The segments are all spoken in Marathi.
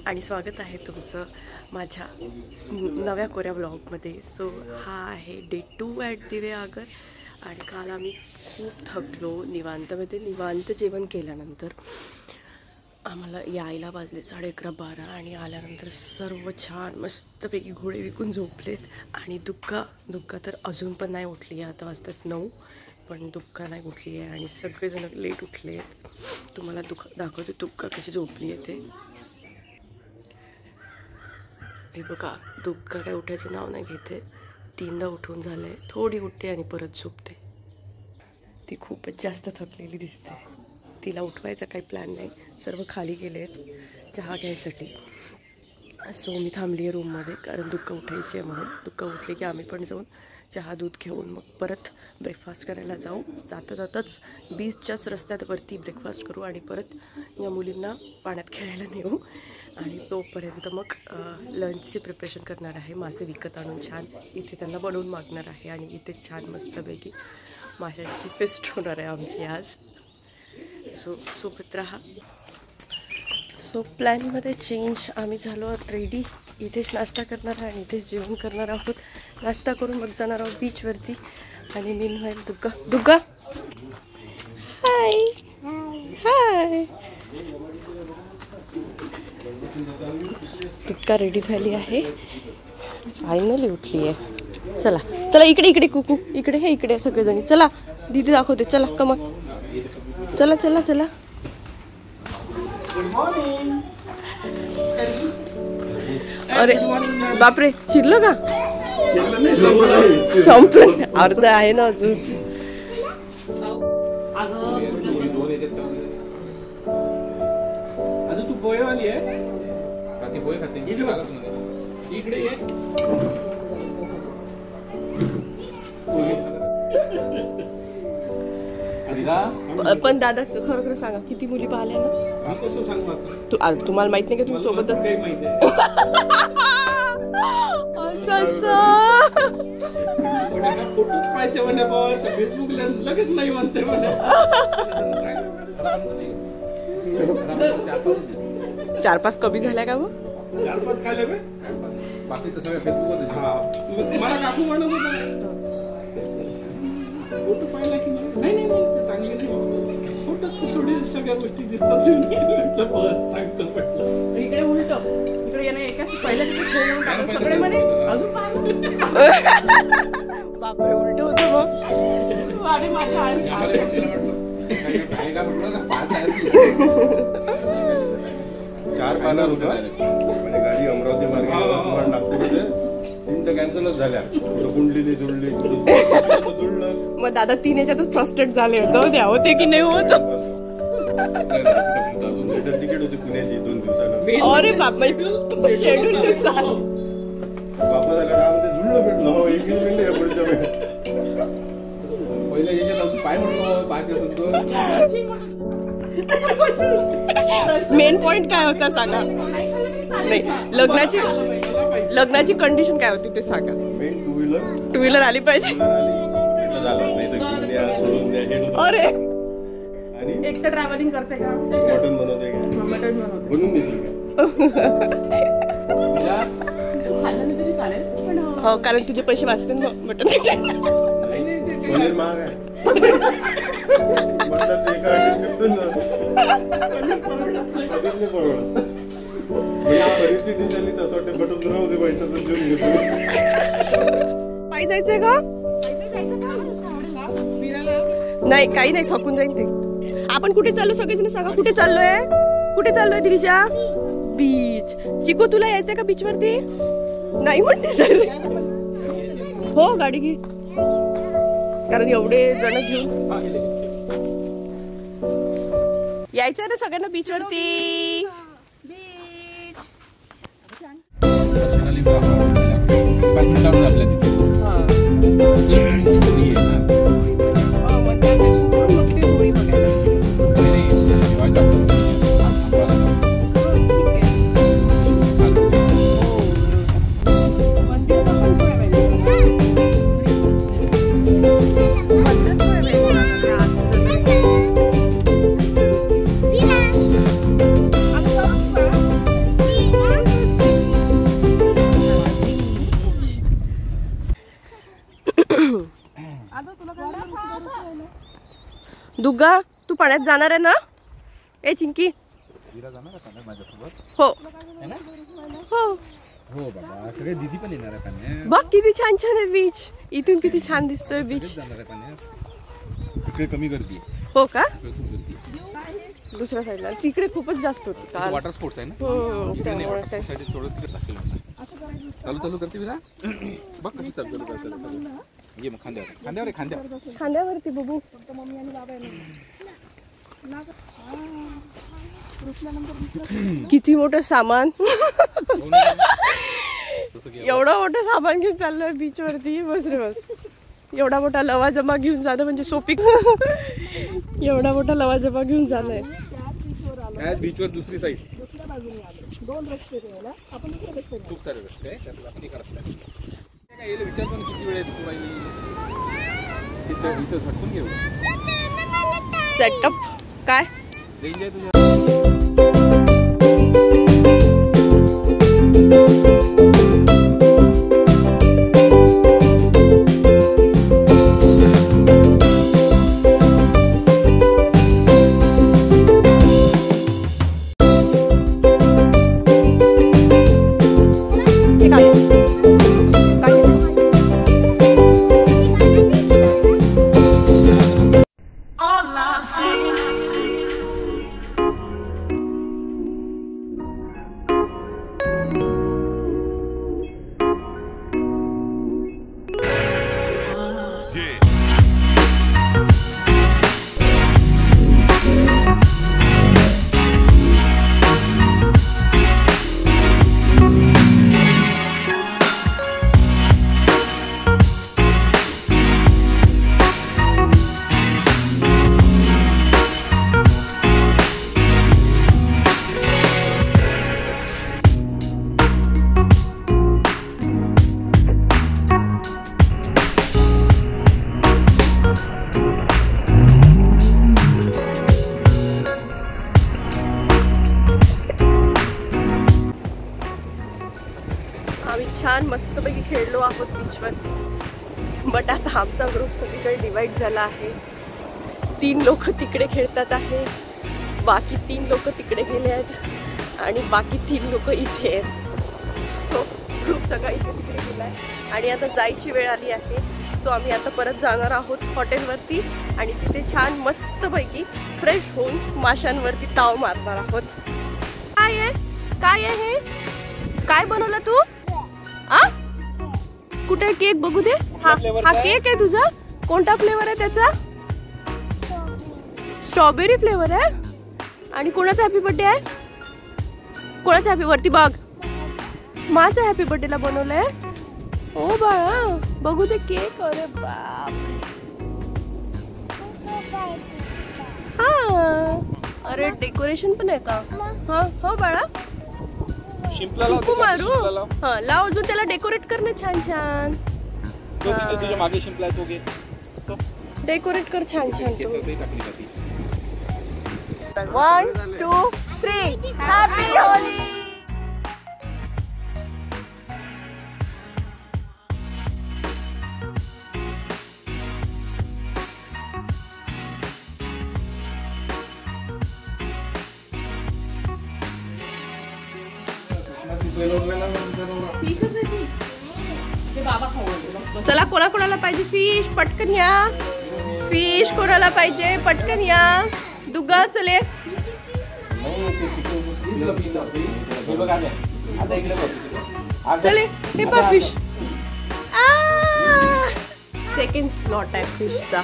आणि स्वागत आहे तुमचं माझ्या नव्या कोऱ्या ब्लॉगमध्ये. सो हा आहे डे 2 ॲट दिवे आगर. आणि काल आम्ही खूप थकलो. निवांत जेवण केल्यानंतर आम्हाला यायला वाजले 11:30-12 आणि आल्यानंतर सर्व छान मस्तपैकी घोडे विकून झोपलेत. आणि दुग्गा तर अजून पण नाही उठली आहे. आता वाजतात 9 पण दुग्गा नाही उठली आहे आणि सगळेजण लेट उठले आहेत. तुम्हाला दाखवते दुग्गा कशी झोपली आहे ते. हे बघा, दुग्गा काय उठायचं नाव नाही घेते. 3दा उठून झालंय. थोडी उठते आणि परत झोपते. ती खूपच जास्त थकलेली दिसते. तिला उठवायचा काही प्लॅन नाही. सर्व खाली गेले आहेत चहा घ्यायसाठी. सो मी थांबली आहे रूममध्ये कारण दुग्गा उठायची आहे म्हणून. दुग्गा उठली की आम्ही पण जाऊन चहा दूध घेऊन मग परत ब्रेकफास्ट करायला जाऊ. जाताच बीचच्याच रस्त्यावरती ब्रेकफास्ट करू आणि परत या मुलींना पाण्यात खेळायला नेऊ. आणि तोपर्यंत मग लंचची प्रिपरेशन करणार आहे. मासे विकत आणून छान इथे त्यांना बनवून मागणार आहे. आणि इथे छान मस्तपैकी माशांची फेस्ट होणार आहे आमची आज. सो सोबत राहा. सो प्लॅनमध्ये चेंज. आम्ही झालो रेडी. इथेच नाश्ता करणार आहे आणि इथेच जेवण करणार आहोत. नाश्ता करून मग जाणार आहोत बीचवरती. आणि मीनवाईल दुग्गा हाय हाय. दुग्गा रेडी झाली आहे. फायनली उठली आहे. चला इकडे कुकू इकडे हे इकडे सगळेजणी. चला दीदी दाखवते. चला कमन. चला अरे बापरे, शिरलं का? संपलं. अर्ध आहे ना अजून. तू पोहेवाली आहे का? ती पोहे खाते इकडे ये. पण दादा खरं सांगा, किती मुली पाहिल्या ना? कसं सांगू तुम्हाला माहित नाही का तुम्ही सोबत असते? फोटोच पाहिजे म्हणे बाबा. फेसबुकला लगेच नाही म्हणते म्हणे. 4-5 कमी झाल्या का मग? 4-5 खाले बाकी तर सगळं फेसबुक. मला काकू म्हणत होता फोटो पाहिला की नाही ते चांगले नाही. फोटो सोडून सगळ्या गोष्टी दिसतात. सांगतो पटलं. इकडे उलट इकडे येणं एकाच पहिल्या सगळे म्हणे अजून बापरे उलट होतं मग. अरे माझ्या 4 पानार होता म्हणजे गाडी अमरावती मार्गे नागपूर होते. 3 तर कॅन्सलच झाल्या. कुंडली जुळली जुळलं. मग दादा 3 याच्यातच फ्रस्ट्रेट झाले होते. द्या होते की नाही होत. तिकीट होती पुण्याची 2 दिवसानं. अरे बाप शेड्यूल बापा झाला राम ते जुळलं भेटलं. 1 मिनिट या पुढच्या पहिल्या याच्यात अजून पाय म्हणतो 5 मेन पॉइंट काय होता सांगा? नाही लग्नाची कंडिशन काय होती ते सांगा. मेन 2 व्हीलर आली पाहिजे. अरे एकटं ट्रॅव्हलिंग करते का? मटन बनवते का? बनवून देशील का? हो, कारण तुझे पैसे वाचते ना मटन. पनीर महाग आहे. पनीरची डिश आली तसं वाटतं बटन नव्हते पैशाचं जेवून घेतो. पायी जायचंय का? नाही काही नाही, थकून जाईल ते. आपण कुठे चाललो सगळेजण सांगा. कुठे चाललोय दिवीजा? बीच. चिकू तुला यायचंय का बीच वरती? नाही म्हणते. हो गाडी घे कारण एवढे जण घेऊन यायचंय ना सगळ्यांना बीच वरती. दुग्गा तू पाण्यात जाणार आहे ना? ए चिंकी हो हो हो बाबा, सगळे दीदी पण येणार आहे पाण्यात. बघ किती छान छान आहे बीच. इथून किती छान दिसतोय बीच. जाणार आहे पाण्यात. इकडे कमी गर्दी आहे. हो का? इकडे खूप गर्दी आहे. दुसऱ्या साईडला तिकडे खूपच जास्त होती काल. वॉटर स्पोर्ट्स आहे ना. इकडे नाही, वॉटर स्पोर्ट्स साठी थोडं तिकडे टाकेल म्हणा. चालू करते विरा. बघ कशी चालू करते. ये मग खांद्यावर खांद्यावरती बघू. किती मोठं सामान. एवढं मोठं सामान घेऊन चाललोय बीच वरती. बस रे बस. एवढा मोठा लवाजमा घेऊन जाणं म्हणजे सोपी. एवढा मोठा लवाजमा घेऊन जाणं. बीच वर दुसरी साईड दोन रस्ते खूप सारे रस्ते आहे. आपण एका रस्त्याने काय विचारतो किती वेळ येतो इथं झटकून घेऊ. सेटअप काय रेंज आहे तुझ्या. छान मस्तपैकी खेळलो आहोत बीचवरती. बट आता आमचा ग्रुप सगळीकडे डिवाइड झाला आहे. 3 लोक तिकडे खेळतात आहे, बाकी 3 लोक तिकडे गेले आहेत आणि बाकी 3 लोक इथे आहेत. सो ग्रुप सगळा इथे तिकडे गेला आहे आणि आता जायची वेळ आली आहे. सो आम्ही आता परत जाणार आहोत हॉटेलवरती आणि तिथे छान मस्तपैकी फ्रेश होऊन माशांवरती ताव मारणार आहोत. काय आहे हे? काय बनवलं तू? आ कुठे केक बघू दे. हा केक आहे तुझा? कोणता फ्लेवर आहे त्याचा? स्ट्रॉबेरी फ्लेवर आहे. आणि कोणाचा हॅपी बर्थडे आहे? कोणाचा हॅपी वरती बघ. माझा हॅपी बर्थडेला बनवलंय. ओ बाळा बघू दे केक. अरे बाप. हा अरे डेकोरेशन पण आहे का? हा हो बाळा शिंपला मारू. हा लाव अजून त्याला डेकोरेट करणं छान छान. तुझ्या मागे शिंपला तो घे. डेकोरेट कर छान छान. टाकली जाते. 1 2 3 हॅपी होली. चला कोणाकोणाला पाहिजे फिश पटकन या. फिश कोणाला पाहिजे पटकन या. दुग्गा चले. चले हे पण फिश. सेकंड स्लॉट आहे फिशचा.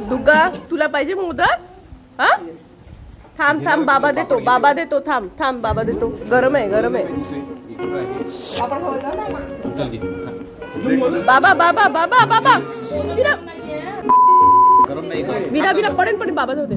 दुग्गा तुला पाहिजे मोदक? हा थांब थांब बाबा देतो. बाबा देतो. थांब थांब बाबा देतो. गरम आहे गरम आहे. बाबा बाबा बाबा बाबा विरा विरा विरा पडेल पडेल. बाबा जाऊ दे.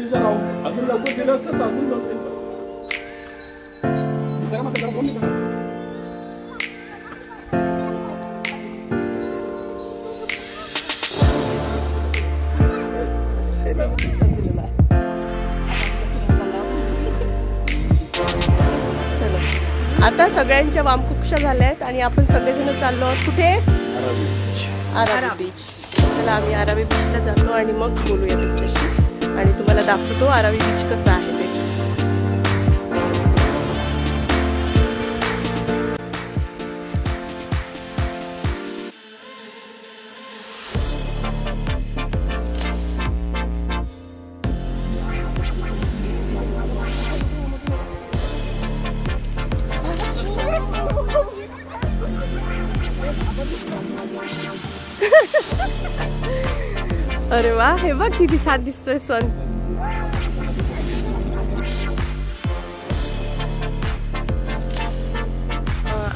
दिवस राहू, अजून लवकर गेलं असतं तर अजून लवकर. आता सगळ्यांच्या वामकुक्षा झाल्या आहेत आणि आपण सगळेजण चाललो आहोत कुठे? आरावी बीच. चला आम्ही आरावी बीचला जातो आणि मग बोलूया तुमच्याशी आणि तुम्हाला दाखवतो आरावी बीच कसं आहे ते. अरे वा, हे बघ किती छान दिसतोय सन.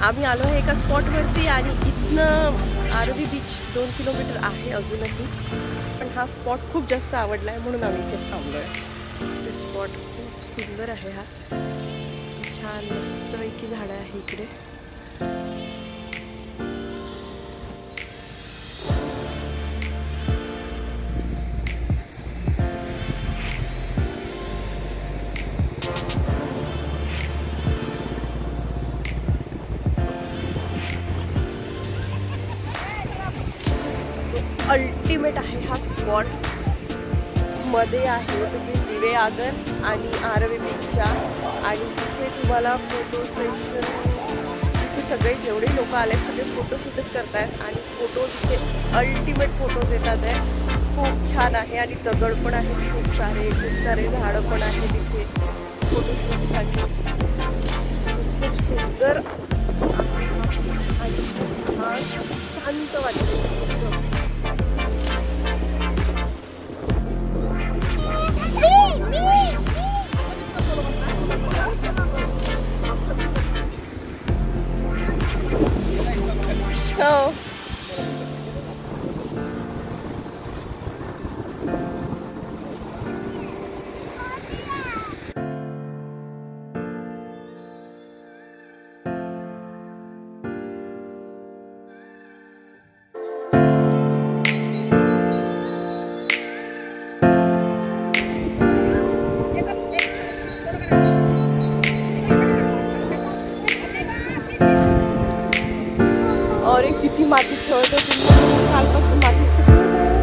आम्ही आलो आहे एका स्पॉटवरती आणि इथनं आरवी बीच 2 किलोमीटर आहे अजूनही, पण हा स्पॉट खूप जास्त आवडला आहे म्हणून आम्ही इथेच थांबलो आहे. ते स्पॉट खूप सुंदर आहे. हा छान मस्तपैकी झाडं आहे इकडे. अल्टिमेट आहे हा स्पॉट. मध्ये आहे तुम्ही दिवे आगर आणि आरवी बीचच्या आणि तिथे तुम्हाला फोटो सेशन, तिथे सगळे जेवढे लोक आले सगळे फोटोशूटच करतायत आणि फोटो तिथे अल्टिमेट फोटोज येतात आहे. खूप छान आहे आणि दगड पण आहे खूप सारे झाडं पण आहे तिथे फोटोशूटसाठी. खूप सुंदर आणि खूप छान शांत वाटते. हो. अरे किती माती खेळत तुम्ही कालपासून मातीच कशासाठी आहे?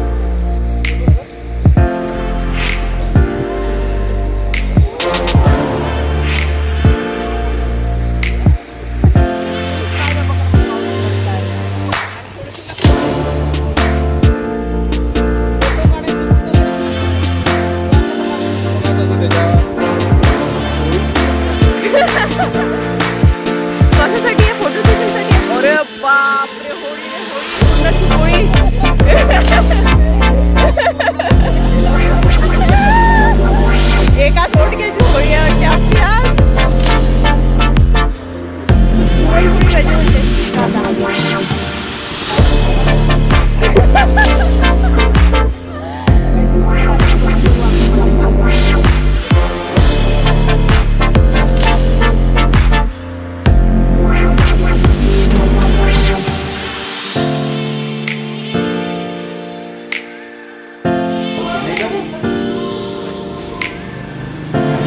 फोटो सेशनसाठी. अरे बापरे, होळी होळी एका सोडक्याची होळी आहे आपली आज. होळी म्हणजे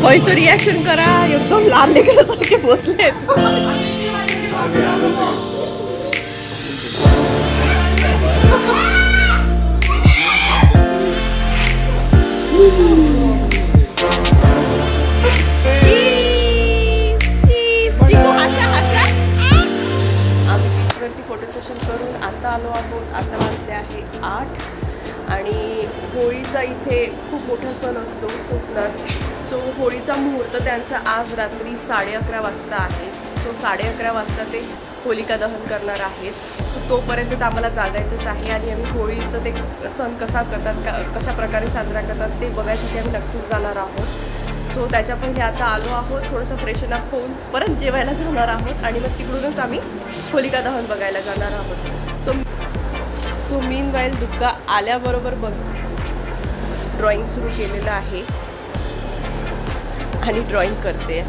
होय तो रिॲक्शन करा. एकदम लहान लेकरासारखे बसले. आम्ही बीचवरती फोटो सेशन करून आता आलो आहोत. आता वाजले आहे 8 आणि होळीचा इथे खूप मोठा सण असतो कोकणात. सो होळीचा मुहूर्त त्यांचा आज रात्री 11:30 वाजता आहे. सो 11:30 वाजता ते होलिका दहन करणार आहेत. सो तोपर्यंत आम्हाला जागायचंच आहे आणि आम्ही होळीचं ते सण कसा करतात, कशा प्रकारे साजरा करतात ते बघायसाठी आम्ही नक्कीच जाणार आहोत. सो त्याच्या पहिले आता आलो आहोत, थोडंसं फ्रेशन अप होऊन परत जेवायला जाणार आहोत आणि मग तिकडूनच आम्ही होलिका दहन बघायला जाणार आहोत. सो मीन वाईल दुग्गा आल्याबरोबर बघ ड्रॉइंग सुरू केलेलं आहे आणि ड्रॉइंग करते.